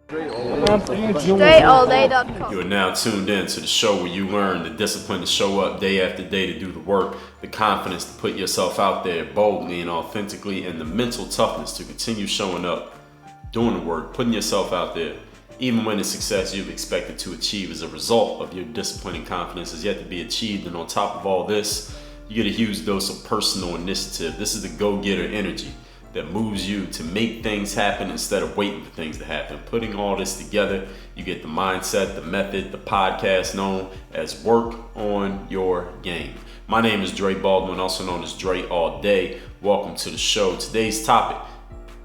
DreAllDay.com. You are now tuned in to the show where you learn the discipline to show up day after day to do the work, the confidence to put yourself out there boldly and authentically, and the mental toughness to continue showing up, doing the work, putting yourself out there, even when the success you've expected to achieve as a result of your discipline and confidence is yet to be achieved. And on top of all this, you get a huge dose of personal initiative. This is the go-getter energy that moves you to make things happen instead of waiting for things to happen. Putting all this together, you get the mindset, the method, the podcast known as Work on Your Game. My name is Dre Baldwin, also known as Dre All Day. Welcome to the show. Today's topic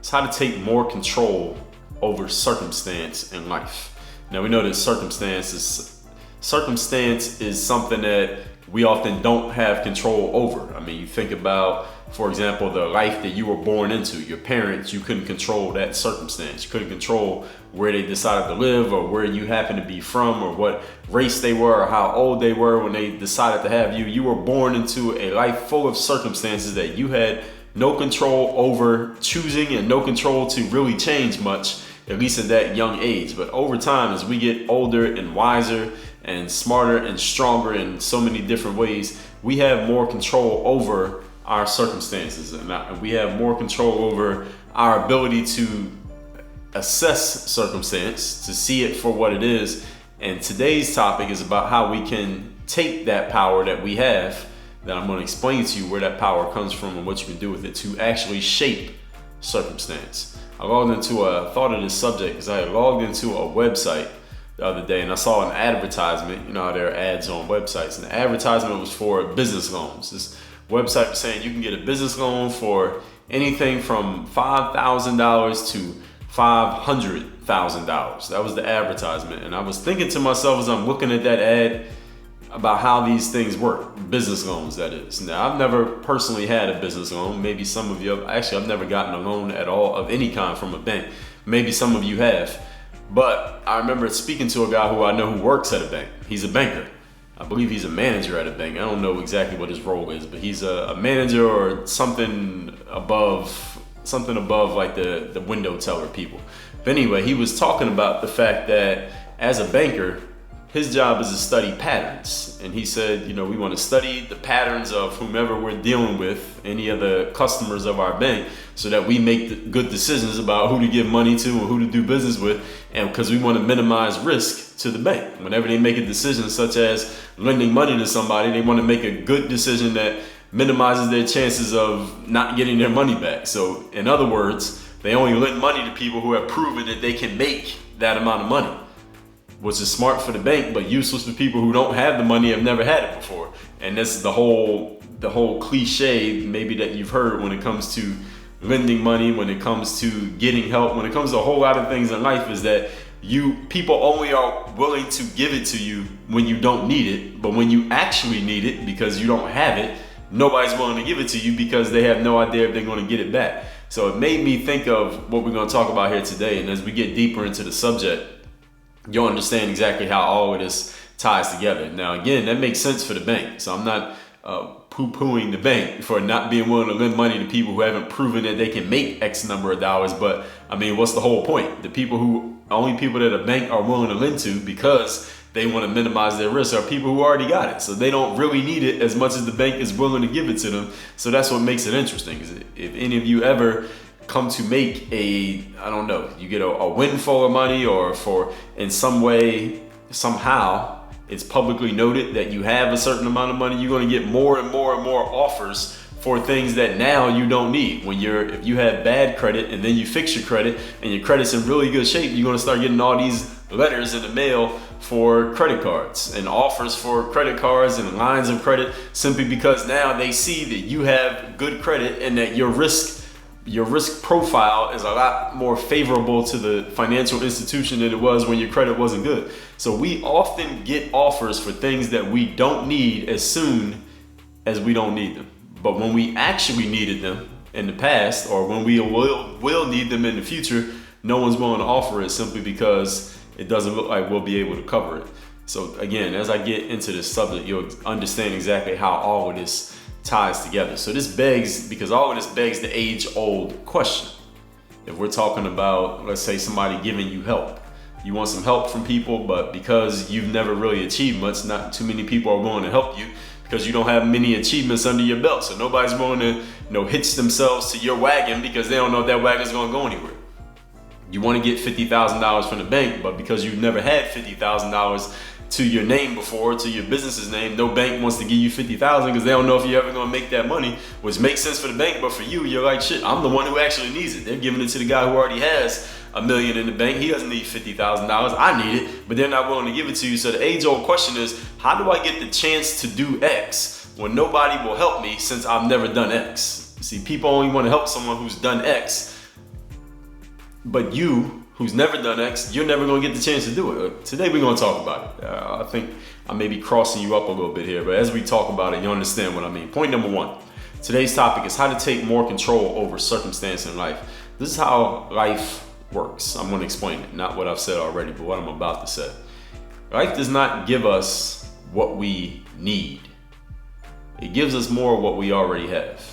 is how to take more control over circumstance in life. Now we know that circumstance is something that we often don't have control over. I mean, you think about, for example, the life that you were born into. Your parents, you couldn't control that circumstance. You couldn't control where they decided to live or where you happen to be from or what race they were or how old they were when they decided to have you. You were born into a life full of circumstances that you had no control over choosing and no control to really change much, at least at that young age. But over time, as we get older and wiser and smarter and stronger in so many different ways, we have more control over our circumstances, and we have more control over our ability to assess circumstance, to see it for what it is. And today's topic is about how we can take that power that we have, that I'm going to explain to you where that power comes from and what you can do with it to actually shape circumstance. I logged into thought of this subject because I logged into a website the other day and I saw an advertisement. You know how there are ads on websites, and the advertisement was for business loans. This website was saying you can get a business loan for anything from $5,000 to $500,000. That was the advertisement. And I was thinking to myself as I'm looking at that ad about how these things work, business loans, that is. Now, I've never personally had a business loan. Maybe some of you have. Actually, I've never gotten a loan at all of any kind from a bank. Maybe some of you have. But I remember speaking to a guy who I know who works at a bank. He's a banker. I believe he's a manager at a bank. I don't know exactly what his role is, but he's a manager or something above like the window teller people. But anyway, he was talking about the fact that as a banker, his job is to study patterns. And he said, you know, we want to study the patterns of whomever we're dealing with, any of the customers of our bank, so that we make good decisions about who to give money to and who to do business with. And because we want to minimize risk to the bank. Whenever they make a decision such as lending money to somebody, they want to make a good decision that minimizes their chances of not getting their money back. So in other words, they only lend money to people who have proven that they can make that amount of money, which is smart for the bank, but useless for people who don't have the money, have never had it before. And this is the whole cliche maybe that you've heard when it comes to lending money, when it comes to getting help, when it comes to a whole lot of things in life, is that people only are willing to give it to you when you don't need it, but when you actually need it because you don't have it, nobody's willing to give it to you because they have no idea if they're going to get it back. So it made me think of what we're going to talk about here today. And as we get deeper into the subject, you'll understand exactly how all of this ties together. Now, again, that makes sense for the bank. So I'm not poo-pooing the bank for not being willing to lend money to people who haven't proven that they can make X number of dollars. But I mean, what's the whole point? The only people that a bank are willing to lend to because they want to minimize their risk are people who already got it. So they don't really need it as much as the bank is willing to give it to them. So that's what makes it interesting. Is if any of you ever come to make you get a windfall of money, or for in some way, somehow, it's publicly noted that you have a certain amount of money, you're going to get more and more and more offers for things that now you don't need. If you have bad credit and then you fix your credit and your credit's in really good shape, you're going to start getting all these letters in the mail for credit cards and offers for credit cards and lines of credit, simply because now they see that you have good credit and that your risk profile is a lot more favorable to the financial institution than it was when your credit wasn't good. So we often get offers for things that we don't need as soon as we don't need them. But when we actually needed them in the past, or when we will need them in the future, no one's willing to offer it simply because it doesn't look like we'll be able to cover it. So again, as I get into this subject, you'll understand exactly how all of this ties together. So because all of this begs the age-old question. If we're talking about, let's say, somebody giving you help, You want some help from people, but because you've never really achieved much, not too many people are willing to help you because you don't have many achievements under your belt. So nobody's willing to, hitch themselves to your wagon because they don't know if that wagon's going to go anywhere. You want to get $50,000 from the bank, but because you've never had $50,000 to your name before, to your business's name, no bank wants to give you $50,000 because they don't know if you're ever going to make that money, which makes sense for the bank, but for you, you're like, shit, I'm the one who actually needs it. They're giving it to the guy who already has $1 million in the bank. He doesn't need $50,000. I need it, but they're not willing to give it to you. So the age-old question is, how do I get the chance to do X when nobody will help me since I've never done X? See, people only want to help someone who's done X, but you, who's never done X, you're never going to get the chance to do it. Today we're going to talk about it. I think I may be crossing you up a little bit here, but as we talk about it, you understand what I mean. Point number one, today's topic is how to take more control over circumstance in life. This is how life works. I'm going to explain it, not what I've said already, but what I'm about to say. Life does not give us what we need. It gives us more of what we already have.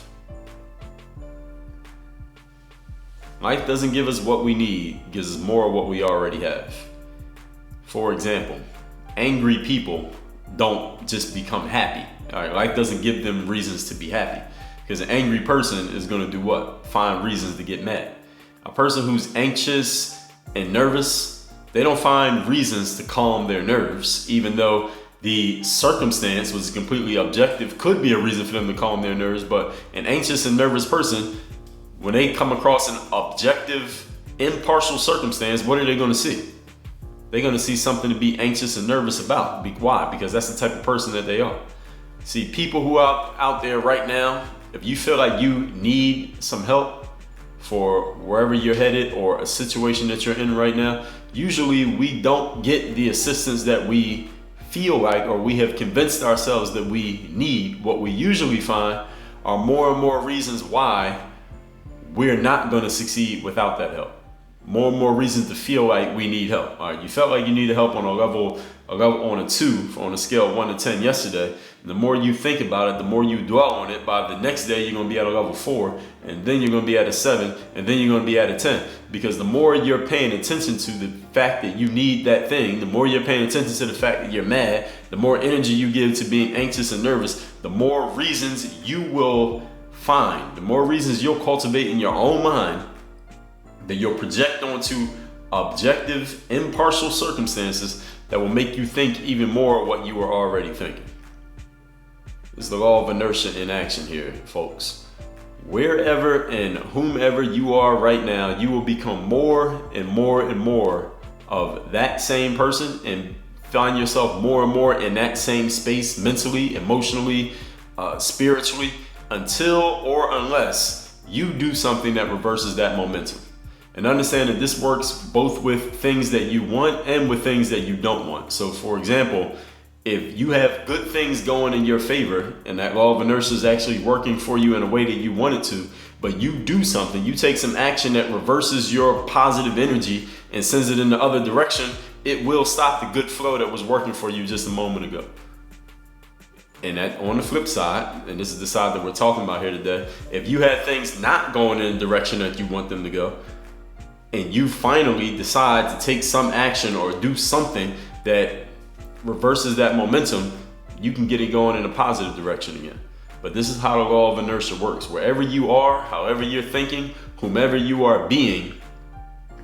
Life doesn't give us what we need, it gives us more of what we already have. For example, angry people don't just become happy. All right, life doesn't give them reasons to be happy, because an angry person is going to do what? Find reasons to get mad. A person who's anxious and nervous, they don't find reasons to calm their nerves, even though the circumstance, which is completely objective, could be a reason for them to calm their nerves. But an anxious and nervous person, when they come across an objective, impartial circumstance, what are they going to see? They're going to see something to be anxious and nervous about. Why? Because that's the type of person that they are. See, people who are out there right now, if you feel like you need some help for wherever you're headed or a situation that you're in right now, usually we don't get the assistance that we feel like, or we have convinced ourselves that we need. What we usually find are more and more reasons why we're not going to succeed without that help. More and more reasons to feel like we need help. All right, you felt like you needed help on a level on a 2, on a scale of 1 to 10 yesterday. And the more you think about it, the more you dwell on it. By the next day, you're going to be at a level 4, and then you're going to be at a 7, and then you're going to be at a 10. Because the more you're paying attention to the fact that you need that thing, the more you're paying attention to the fact that you're mad, the more energy you give to being anxious and nervous, the more reasons you will find, the more reasons you'll cultivate in your own mind that you'll project onto objective, impartial circumstances that will make you think even more of what you were already thinking. It's the law of inertia in action here, folks. Wherever and whomever you are right now, you will become more and more and more of that same person and find yourself more and more in that same space mentally, emotionally, spiritually, until or unless you do something that reverses that momentum. And understand that this works both with things that you want and with things that you don't want. So for example, if you have good things going in your favor and that law of inertia is actually working for you in a way that you want it to, but you do something, you take some action that reverses your positive energy and sends it in the other direction, it will stop the good flow that was working for you just a moment ago. And that on the flip side, and this is the side that we're talking about here today, if you had things not going in the direction that you want them to go, and you finally decide to take some action or do something that reverses that momentum, you can get it going in a positive direction again. But this is how the law of inertia works. Wherever you are, however you're thinking, whomever you are being,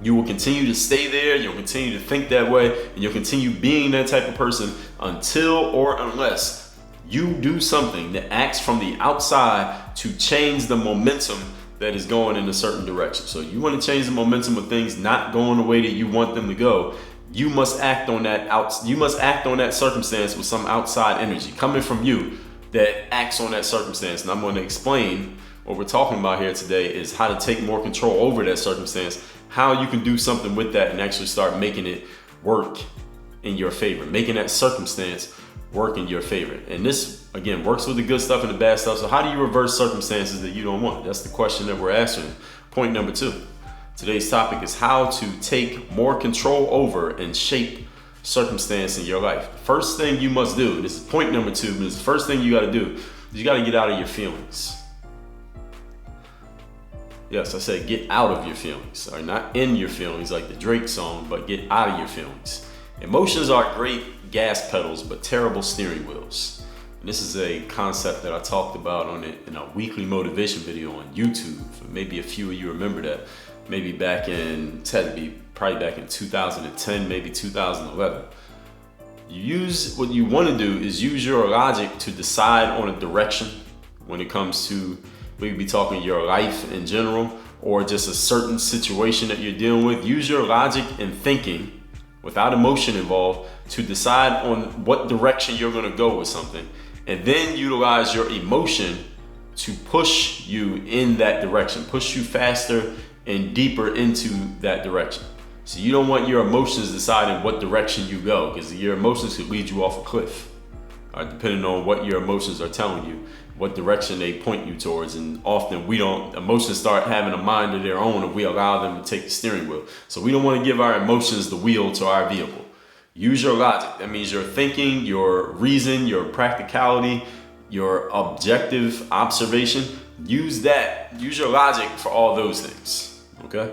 you will continue to stay there, you'll continue to think that way, and you'll continue being that type of person until or unless you do something that acts from the outside to change the momentum that is going in a certain direction. So you want to change the momentum of things not going the way that you want them to go. You must act on that circumstance with some outside energy coming from you that acts on that circumstance. And I'm going to explain what we're talking about here today is how to take more control over that circumstance, how you can do something with that and actually start making it work in your favor, making that circumstance work in your favor. And this, again, works with the good stuff and the bad stuff. So how do you reverse circumstances that you don't want? That's the question that we're answering. Point number 2. Today's topic is how to take more control over and shape circumstance in your life. First thing you must do, this is point number 2, but it's the first thing you got to do, is you got to get out of your feelings. Yes, I said get out of your feelings. Or not in your feelings like the Drake song, but get out of your feelings. Emotions are great gas pedals, but terrible steering wheels. And this is a concept that I talked about on it in a weekly motivation video on YouTube. Maybe a few of you remember that. Maybe back in, it's had to be probably back in 2010, maybe 2011. What you want to do is use your logic to decide on a direction when it comes to, we could be talking your life in general or just a certain situation that you're dealing with. Use your logic and thinking without emotion involved to decide on what direction you're going to go with something, and then utilize your emotion to push you in that direction, push you faster and deeper into that direction. So you don't want your emotions deciding what direction you go, because your emotions could lead you off a cliff, depending on what your emotions are telling you, what direction they point you towards. And often emotions start having a mind of their own if we allow them to take the steering wheel. So we don't want to give our emotions the wheel to our vehicle. Use your logic. That means your thinking, your reason, your practicality, your objective observation. Use your logic for all those things, okay?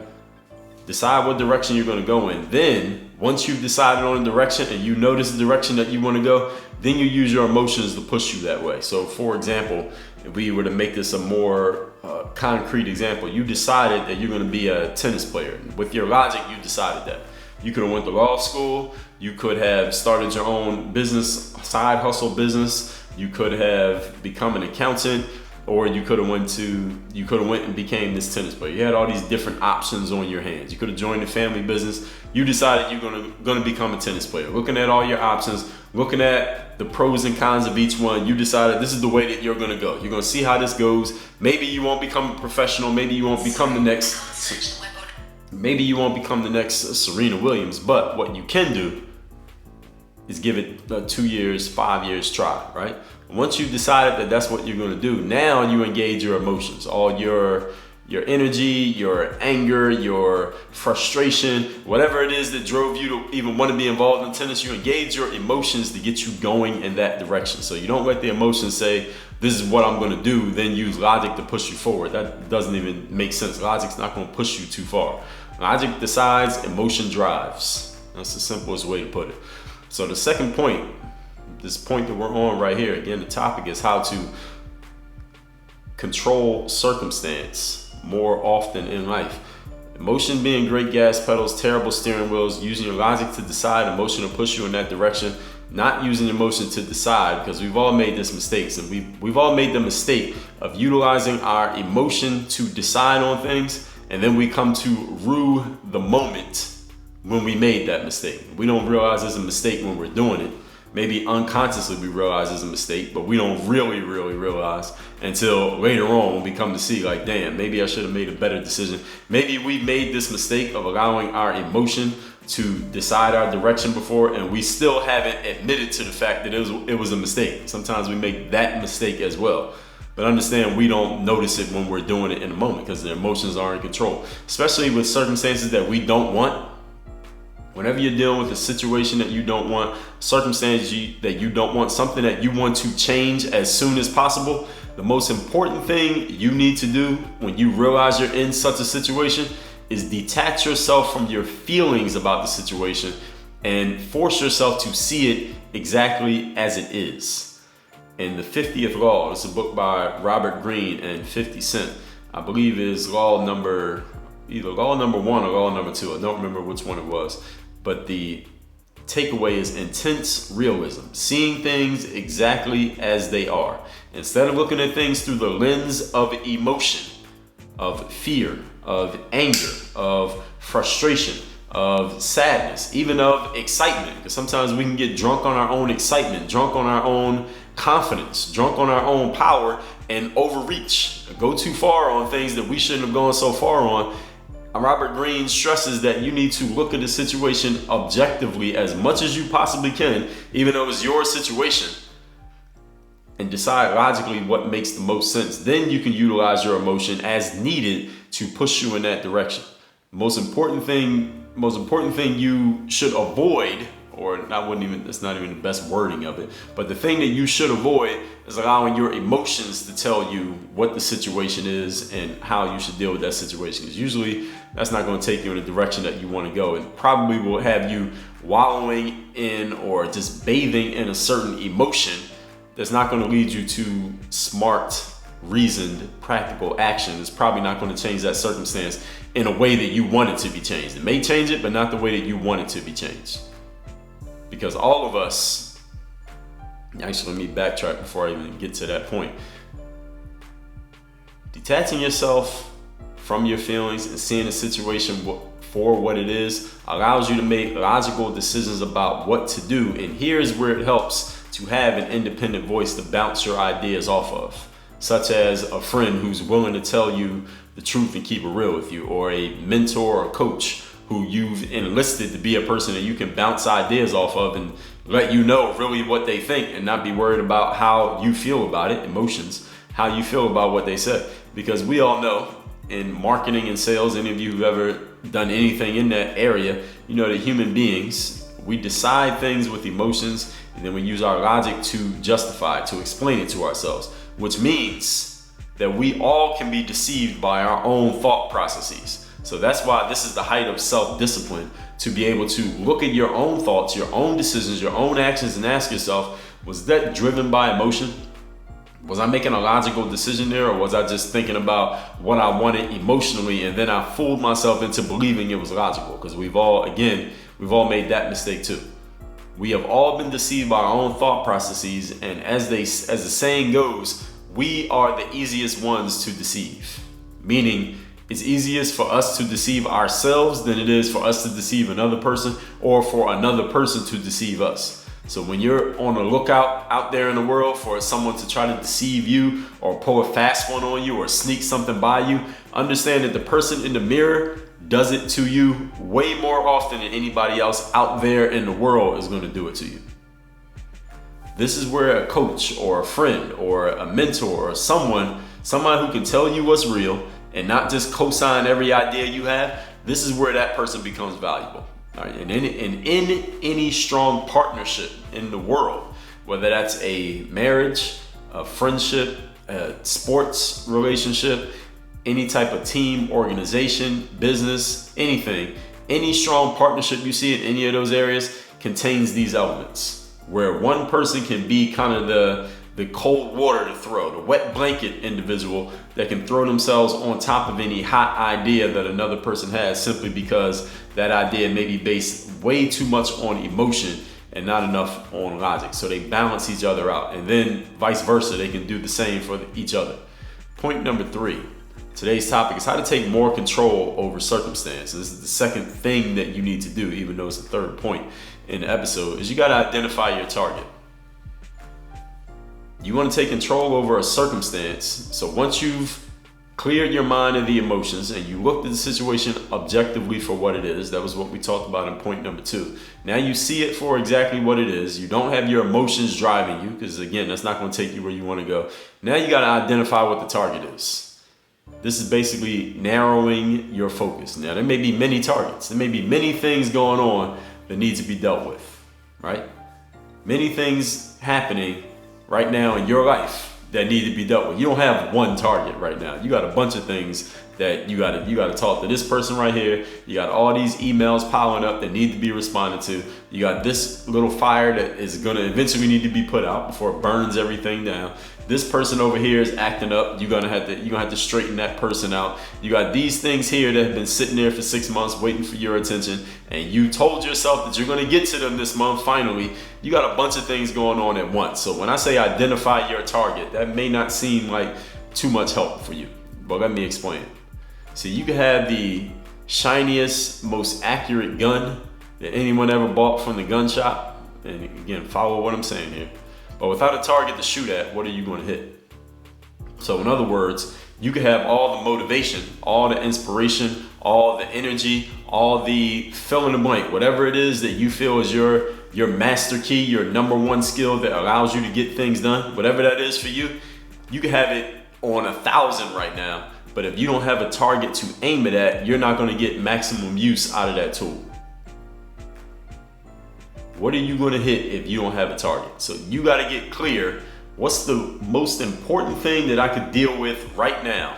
Decide what direction you're going to go in. Then, once you've decided on a direction and you notice the direction that you want to go, then you use your emotions to push you that way. So, for example, if we were to make this a more concrete example, you decided that you're going to be a tennis player. With your logic, you decided that. You could have went to law school. You could have started your own business, side hustle business. You could have become an accountant. Or you could have went and became this tennis player. You had all these different options on your hands. You could have joined a family business. You decided you're gonna become a tennis player. Looking at all your options, looking at the pros and cons of each one, you decided this is the way that you're gonna go. You're gonna see how this goes. Maybe you won't become a professional. Maybe you won't become the next Serena Williams. But what you can do is give it 2 years, 5 years try, right? Once you've decided that that's what you're going to do, now you engage your emotions, all your energy, your anger, your frustration, whatever it is that drove you to even want to be involved in tennis. You engage your emotions to get you going in that direction. So you don't let the emotions say, this is what I'm going to do, then use logic to push you forward. That doesn't even make sense. Logic's not going to push you too far. Logic decides, emotion drives. That's the simplest way to put it. So the second point, this point that we're on right here, again, the topic is how to control circumstance more often in life. Emotion being great gas pedals, terrible steering wheels, using your logic to decide, emotion to push you in that direction, not using emotion to decide, because we've all made this mistakes, and we've all made the mistake of utilizing our emotion to decide on things, and then we come to rue the moment when we made that mistake. We don't realize it's a mistake when we're doing it. Maybe unconsciously we realize it's a mistake, but we don't really realize until later on when we come to see, like, damn, maybe I should have made a better decision. Maybe we made this mistake of allowing our emotion to decide our direction before, and we still haven't admitted to the fact that it was a mistake. Sometimes we make that mistake as well. But understand, we don't notice it when we're doing it in the moment because the emotions are in control, especially with circumstances that we don't want. Whenever you're dealing with a situation that you don't want, circumstances that you don't want, something that you want to change as soon as possible, the most important thing you need to do when you realize you're in such a situation is detach yourself from your feelings about the situation and force yourself to see it exactly as it is. In the 50th Law, it's a book by Robert Greene and 50 Cent. I believe is either law number 1 or law number 2. I don't remember which one it was. But the takeaway is intense realism, seeing things exactly as they are. Instead of looking at things through the lens of emotion, of fear, of anger, of frustration, of sadness, even of excitement. Because sometimes we can get drunk on our own excitement, drunk on our own confidence, drunk on our own power, and overreach, go too far on things that we shouldn't have gone so far on. Robert Greene stresses that you need to look at the situation objectively as much as you possibly can, even though it's your situation, and decide logically what makes the most sense. Then you can utilize your emotion as needed to push you in that direction. Most important thing you should avoid or I wouldn't even, that's not even the best wording of it, but the thing that you should avoid is allowing your emotions to tell you what the situation is and how you should deal with that situation. Because usually that's not going to take you in a direction that you want to go. It probably will have you wallowing in or just bathing in a certain emotion that's not going to lead you to smart, reasoned, practical action. It's probably not going to change that circumstance in a way that you want it to be changed. It may change it, but not the way that you want it to be changed. Because all of us, actually, let me backtrack before I even get to that point. Detaching yourself from your feelings and seeing the situation for what it is allows you to make logical decisions about what to do. And here's where it helps to have an independent voice to bounce your ideas off of, such as a friend who's willing to tell you the truth and keep it real with you, or a mentor or coach who you've enlisted to be a person that you can bounce ideas off of and let you know really what they think and not be worried about how you feel about it, emotions, how you feel about what they said. Because we all know in marketing and sales, any of you who've ever done anything in that area, you know that human beings, we decide things with emotions and then we use our logic to justify it, to explain it to ourselves, which means that we all can be deceived by our own thought processes. So that's why this is the height of self-discipline, to be able to look at your own thoughts, your own decisions, your own actions, and ask yourself, was that driven by emotion? Was I making a logical decision there, or was I just thinking about what I wanted emotionally and then I fooled myself into believing it was logical? Because we've all made that mistake too. We have all been deceived by our own thought processes, and as the saying goes, we are the easiest ones to deceive. Meaning, it's easiest for us to deceive ourselves than it is for us to deceive another person, or for another person to deceive us. So when you're on the lookout out there in the world for someone to try to deceive you or pull a fast one on you or sneak something by you, understand that the person in the mirror does it to you way more often than anybody else out there in the world is going to do it to you. This is where a coach or a friend or a mentor or someone who can tell you what's real and not just co-sign every idea you have, this is where that person becomes valuable. All right? And in any strong partnership in the world, whether that's a marriage, a friendship, a sports relationship, any type of team, organization, business, anything, any strong partnership you see in any of those areas contains these elements, where one person can be kind of the cold water to throw, the wet blanket individual that can throw themselves on top of any hot idea that another person has, simply because that idea may be based way too much on emotion and not enough on logic. So they balance each other out, and then vice versa, they can do the same for each other. Point number 3, today's topic is how to take more control over circumstances. This is the second thing that you need to do, even though it's the third point in the episode, is you got to identify your target. You want to take control over a circumstance. So once you've cleared your mind of the emotions and you looked at the situation objectively for what it is, that was what we talked about in point number 2. Now you see it for exactly what it is. You don't have your emotions driving you, because again, that's not going to take you where you want to go. Now you got to identify what the target is. This is basically narrowing your focus. Now there may be many targets. There may be many things going on that need to be dealt with, right? Many things happening right now in your life that need to be dealt with. You don't have one target right now. You got a bunch of things that you got to talk to this person right here. You got all these emails piling up that need to be responded to. You got this little fire that is going to eventually need to be put out before it burns everything down. This person over here is acting up. You're gonna have to straighten that person out. You got these things here that have been sitting there for 6 months waiting for your attention, and you told yourself that you're gonna get to them this month. Finally, you got a bunch of things going on at once. So when I say identify your target, that may not seem like too much help for you, but let me explain. See, you can have the shiniest, most accurate gun that anyone ever bought from the gun shop, and again, follow what I'm saying here. But without a target to shoot at, what are you going to hit? So in other words, you can have all the motivation, all the inspiration, all the energy, all the fill in the blank, whatever it is that you feel is your master key, your number one skill that allows you to get things done, whatever that is for you, you can have it on 1,000 right now. But if you don't have a target to aim it at, you're not going to get maximum use out of that tool. What are you going to hit if you don't have a target? So you got to get clear. What's the most important thing that I could deal with right now?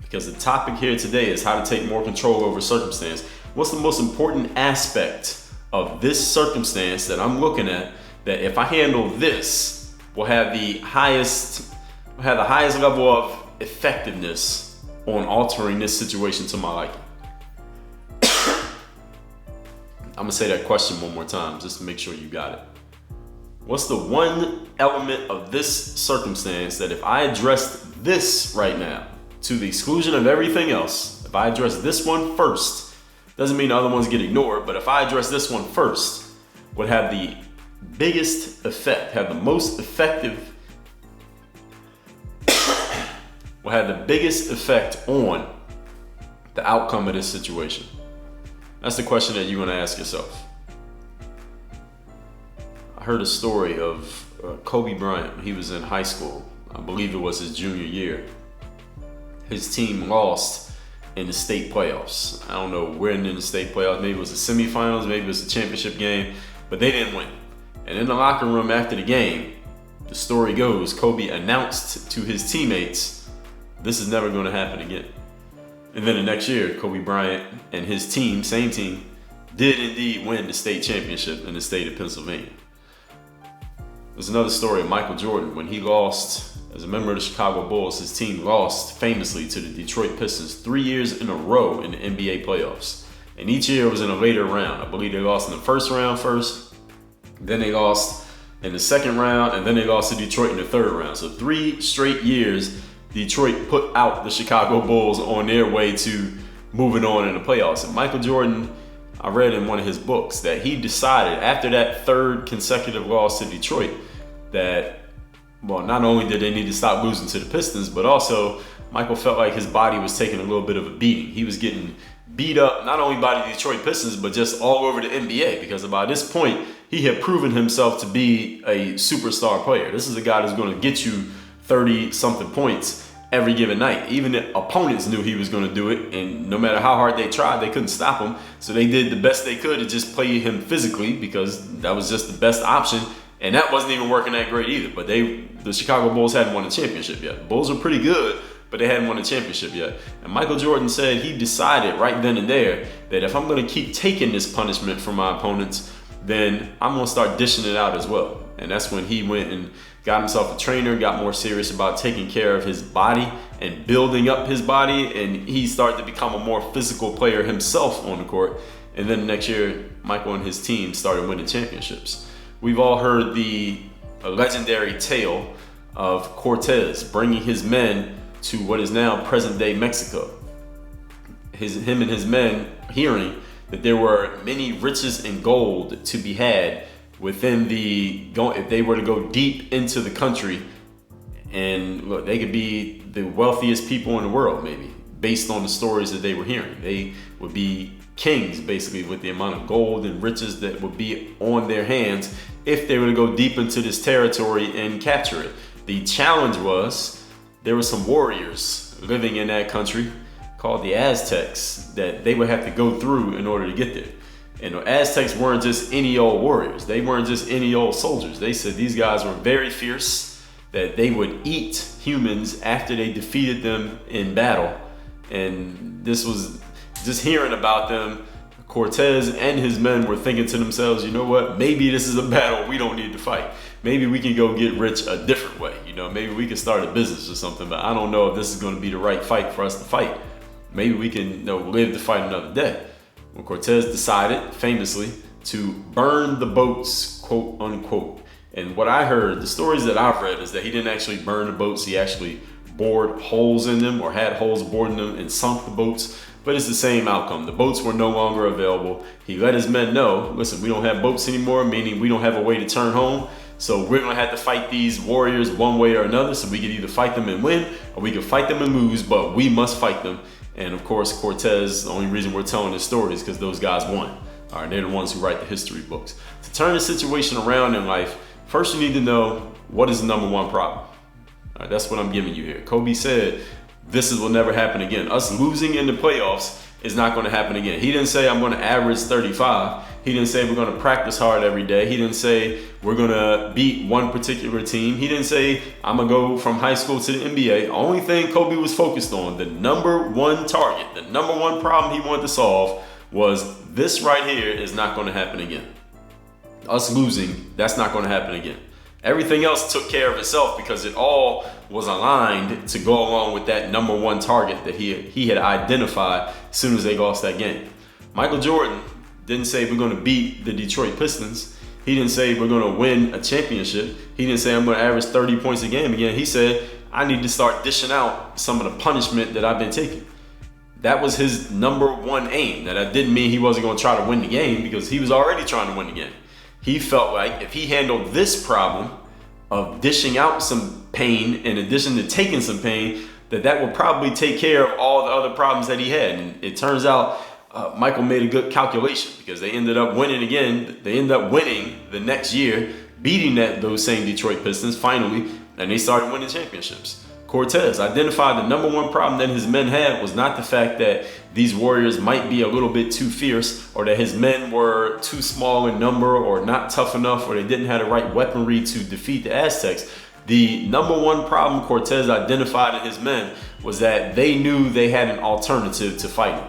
Because the topic here today is how to take more control over circumstance. What's the most important aspect of this circumstance that I'm looking at that if I handle this will have the highest level of effectiveness on altering this situation to my liking? I'm gonna say that question one more time just to make sure you got it. What's the one element of this circumstance that if I addressed this right now, to the exclusion of everything else, if I address this one first, doesn't mean the other ones get ignored, but if I address this one first, would have the biggest effect, have the most effective, will have the biggest effect on the outcome of this situation? That's the question that you're gonna ask yourself. I heard a story of Kobe Bryant. He was in high school. I believe it was his junior year. His team lost in the state playoffs. I don't know where in the state playoffs. Maybe it was the semifinals, maybe it was the championship game, but they didn't win. And in the locker room after the game, the story goes, Kobe announced to his teammates, this is never gonna happen again. And then the next year, Kobe Bryant and his team, same team, did indeed win the state championship in the state of Pennsylvania. There's another story of Michael Jordan. When he lost, as a member of the Chicago Bulls, his team lost famously to the Detroit Pistons 3 years in a row in the NBA playoffs. And each year was in a later round. I believe they lost in the first round first, then they lost in the second round, and then they lost to Detroit in the third round. So 3 straight years, Detroit put out the Chicago Bulls on their way to moving on in the playoffs. And Michael Jordan, I read in one of his books that he decided after that third consecutive loss to Detroit that, well, not only did they need to stop losing to the Pistons, but also Michael felt like his body was taking a little bit of a beating. He was getting beat up not only by the Detroit Pistons, but just all over the NBA, because by this point, he had proven himself to be a superstar player. This is a guy that's going to get you 30-something points every given night. Even the opponents knew he was going to do it, and no matter how hard they tried, they couldn't stop him. So they did the best they could to just play him physically, because that was just the best option, and that wasn't even working that great either. But the Chicago Bulls hadn't won a championship yet. The Bulls were pretty good, but they hadn't won a championship yet. And Michael Jordan said he decided right then and there that if I'm going to keep taking this punishment from my opponents, then I'm going to start dishing it out as well. And that's when he went and got himself a trainer, got more serious about taking care of his body and building up his body, and he started to become a more physical player himself on the court. And then the next year, Michael and his team started winning championships. We've all heard the legendary tale of Cortez bringing his men to what is now present-day Mexico. Him and his men hearing that there were many riches and gold to be had within if they were to go deep into the country, and look, they could be the wealthiest people in the world, maybe, based on the stories that they were hearing. They would be kings, basically, with the amount of gold and riches that would be on their hands if they were to go deep into this territory and capture it. The challenge was there were some warriors living in that country called the Aztecs that they would have to go through in order to get there. And the Aztecs weren't just any old warriors. They weren't just any old soldiers. They said these guys were very fierce, that they would eat humans after they defeated them in battle. And this was just hearing about them. Cortez and his men were thinking to themselves, you know what, maybe this is a battle we don't need to fight. Maybe we can go get rich a different way. Maybe we can start a business or something, but I don't know if this is going to be the right fight for us to fight. Maybe we can live to fight another day. When Cortez decided, famously, to burn the boats, quote unquote. And what I heard, the stories that I've read, is that he didn't actually burn the boats. He actually bored holes in them, or had holes bored in them and sunk the boats. But it's the same outcome. The boats were no longer available. He let his men know, listen, we don't have boats anymore, meaning we don't have a way to turn home. So we're going to have to fight these warriors one way or another. So we could either fight them and win, or we could fight them and lose, but we must fight them. And of course, Cortez, the only reason we're telling this story is because those guys won. All right, they're the ones who write the history books. To turn the situation around in life, first you need to know what is the number one problem. All right, that's what I'm giving you here. Kobe said, this will never happen again. Us losing in the playoffs is not going to happen again. He didn't say I'm going to average 35. He didn't say we're going to practice hard every day. He didn't say we're going to beat one particular team. He didn't say I'm going to go from high school to the NBA. Only thing Kobe was focused on, the number one target, the number one problem he wanted to solve was this right here is not going to happen again. Us losing, that's not going to happen again. Everything else took care of itself because it all was aligned to go along with that number one target that he had identified as soon as they lost that game. Michael Jordan didn't say we're going to beat the Detroit Pistons. He didn't say we're going to win a championship. He didn't say I'm going to average 30 points a game again. He said I need to start dishing out some of the punishment that I've been taking. That was his number one aim. Now, that didn't mean he wasn't going to try to win the game because he was already trying to win the game. He felt like if he handled this problem of dishing out some pain in addition to taking some pain, that would probably take care of all the other problems that he had. And it turns out Michael made a good calculation because they ended up winning again. They ended up winning the next year, beating those same Detroit Pistons finally, and they started winning championships. Cortez identified the number one problem that his men had was not the fact that these Warriors might be a little bit too fierce or that his men were too small in number or not tough enough or they didn't have the right weaponry to defeat the Aztecs. The number one problem Cortez identified in his men was that they knew they had an alternative to fighting.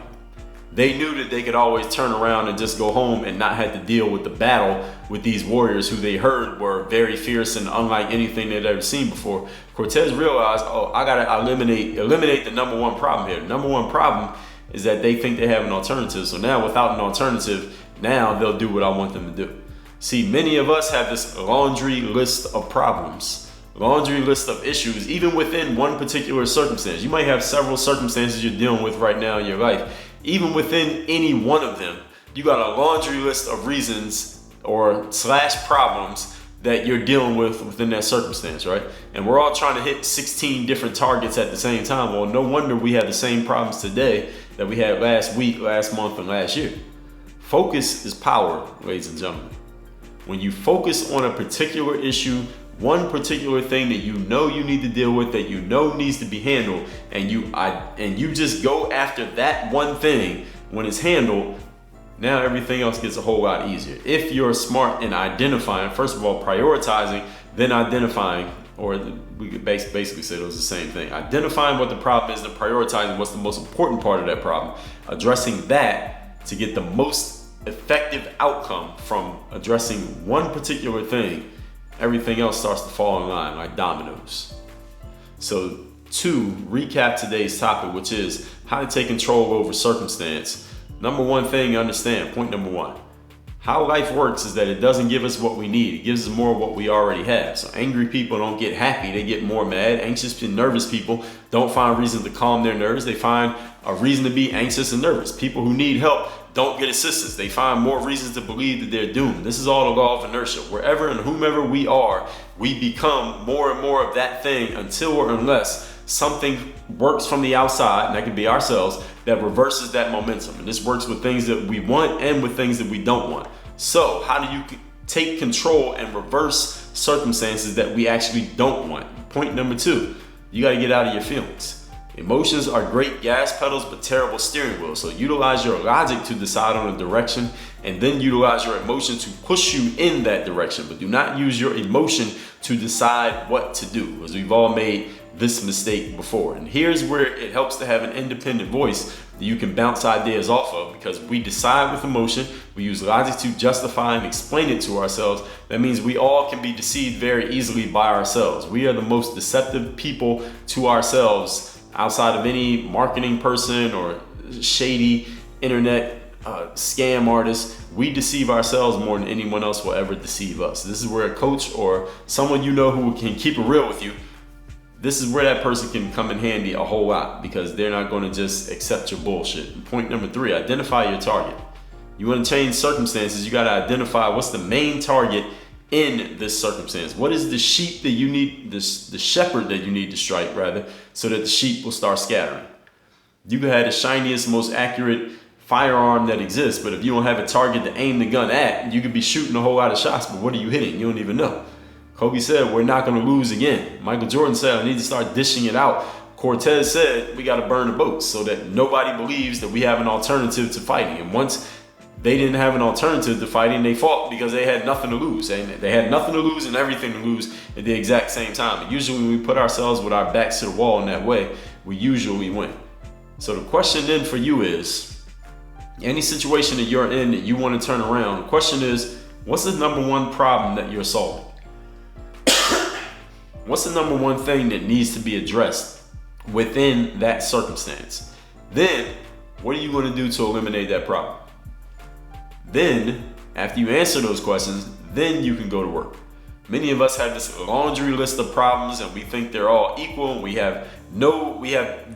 They knew that they could always turn around and just go home and not have to deal with the battle with these warriors who they heard were very fierce and unlike anything they'd ever seen before. Cortez realized, I gotta eliminate the number one problem here. The number one problem is that they think they have an alternative. So now without an alternative, now they'll do what I want them to do. See, many of us have this laundry list of problems, laundry list of issues, even within one particular circumstance. You might have several circumstances you're dealing with right now in your life. Even within any one of them, you got a laundry list of reasons or / problems that you're dealing with within that circumstance, right? And we're all trying to hit 16 different targets at the same time. Well, no wonder we have the same problems today that we had last week, last month, and last year. Focus is power, ladies and gentlemen. When you focus on a particular issue, one particular thing that you know you need to deal with, that you know needs to be handled, and you just go after that one thing, when it's handled, now everything else gets a whole lot easier. If you're smart in identifying, first of all, prioritizing, then identifying, or we could basically say those are the same thing. Identifying what the problem is and prioritizing what's the most important part of that problem. Addressing that to get the most effective outcome from addressing one particular thing, everything else starts to fall in line like dominoes. So to recap today's topic, which is how to take control over circumstance. Number one thing, understand, point number one. How life works is that it doesn't give us what we need. It gives us more of what we already have. So angry people don't get happy, they get more mad. Anxious and nervous people don't find reason to calm their nerves. They find a reason to be anxious and nervous. People who need help don't get assistance. They find more reasons to believe that they're doomed. This is all the law of inertia. Wherever and whomever we are, we become more and more of that thing until or unless something works from the outside, and that can be ourselves, that reverses that momentum. And this works with things that we want and with things that we don't want. So how do you take control and reverse circumstances that we actually don't want? Point number two, you got to get out of your feelings. Emotions are great gas pedals, but terrible steering wheels. So utilize your logic to decide on a direction, and then utilize your emotion to push you in that direction. But do not use your emotion to decide what to do, because we've all made this mistake before. And here's where it helps to have an independent voice that you can bounce ideas off of, because we decide with emotion, we use logic to justify and explain it to ourselves. That means we all can be deceived very easily by ourselves. We are the most deceptive people to ourselves outside of any marketing person or shady internet scam artist. We deceive ourselves more than anyone else will ever deceive us. This is where a coach or someone you know who can keep it real with you, this is where that person can come in handy a whole lot, because they're not going to just accept your bullshit. And point number three, identify your target. You want to change circumstances, you got to identify what's the main target in this circumstance. What is the sheep that you need, the shepherd that you need to strike, rather, so that the sheep will start scattering. You could have the shiniest, most accurate firearm that exists, but if you don't have a target to aim the gun at, you could be shooting a whole lot of shots, but what are you hitting? You don't even know. Kobe said, we're not going to lose again. Michael Jordan said, I need to start dishing it out Cortez said we got to burn the boats so that nobody believes that we have an alternative to fighting. And once they didn't have an alternative to fighting, they fought because they had nothing to lose. And they had nothing to lose and everything to lose at the exact same time. And usually when we put ourselves with our backs to the wall in that way, we usually win. So the question then for you is, any situation that you're in that you want to turn around, the question is, what's the number one problem that you're solving? What's the number one thing that needs to be addressed within that circumstance? Then, what are you going to do to eliminate that problem? Then, after you answer those questions, then you can go to work. Many of us have this laundry list of problems and we think they're all equal, and we have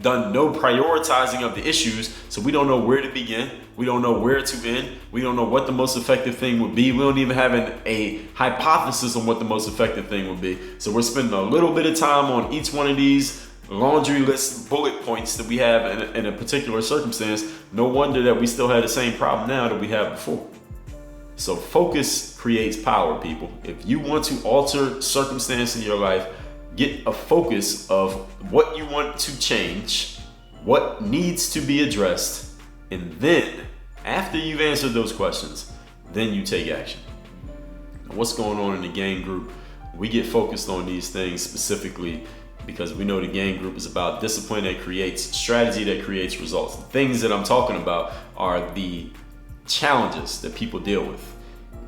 done no prioritizing of the issues, so we don't know where to begin. We don't know where to end. We don't know what the most effective thing would be. We don't even have a hypothesis on what the most effective thing would be. So we're spending a little bit of time on each one of these laundry list bullet points that we have in a particular circumstance. No wonder that we still have the same problem now that we had before. So focus creates power, people. If you want to alter circumstance in your life, get a focus of what you want to change, what needs to be addressed, and then after you've answered those questions, then you take action. What's going on in the gang group? We get focused on these things specifically because we know the gang group is about discipline that creates strategy, that creates results. The things that I'm talking about are the challenges that people deal with.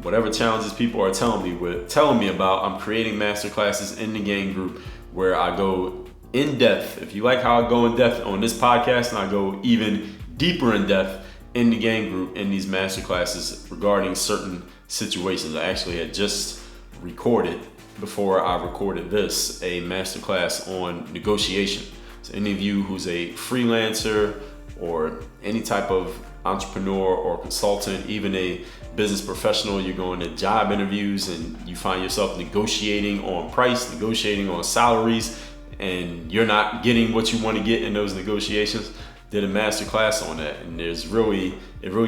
Whatever challenges people are telling me about, I'm creating masterclasses in the gang group where I go in depth. If you like how I go in depth on this podcast, and I go even deeper in depth in the gang group in these masterclasses regarding certain situations. I actually had just recorded, before I recorded this, a masterclass on negotiation. So any of you who's a freelancer or any type of entrepreneur or consultant, even a business professional, you're going to job interviews and you find yourself negotiating on price, negotiating on salaries, and you're not getting what you want to get in those negotiations, did a master class on that. And it really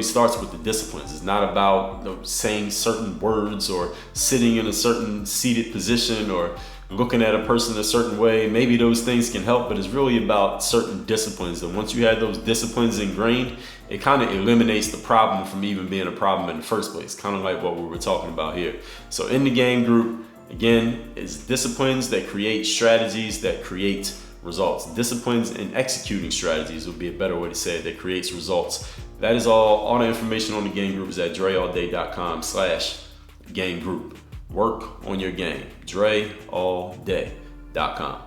starts with the disciplines. It's not about saying certain words or sitting in a certain seated position or looking at a person a certain way. Maybe those things can help, but it's really about certain disciplines. And once you have those disciplines ingrained, it kind of eliminates the problem from even being a problem in the first place, kind of like what we were talking about here. So in the gang group, again, it's disciplines that create strategies that create results. Disciplines and executing strategies would be a better way to say it, that creates results. That is all. All the information on the gang group is at dreallday.com/gang group. Work on your game. dreallday.com.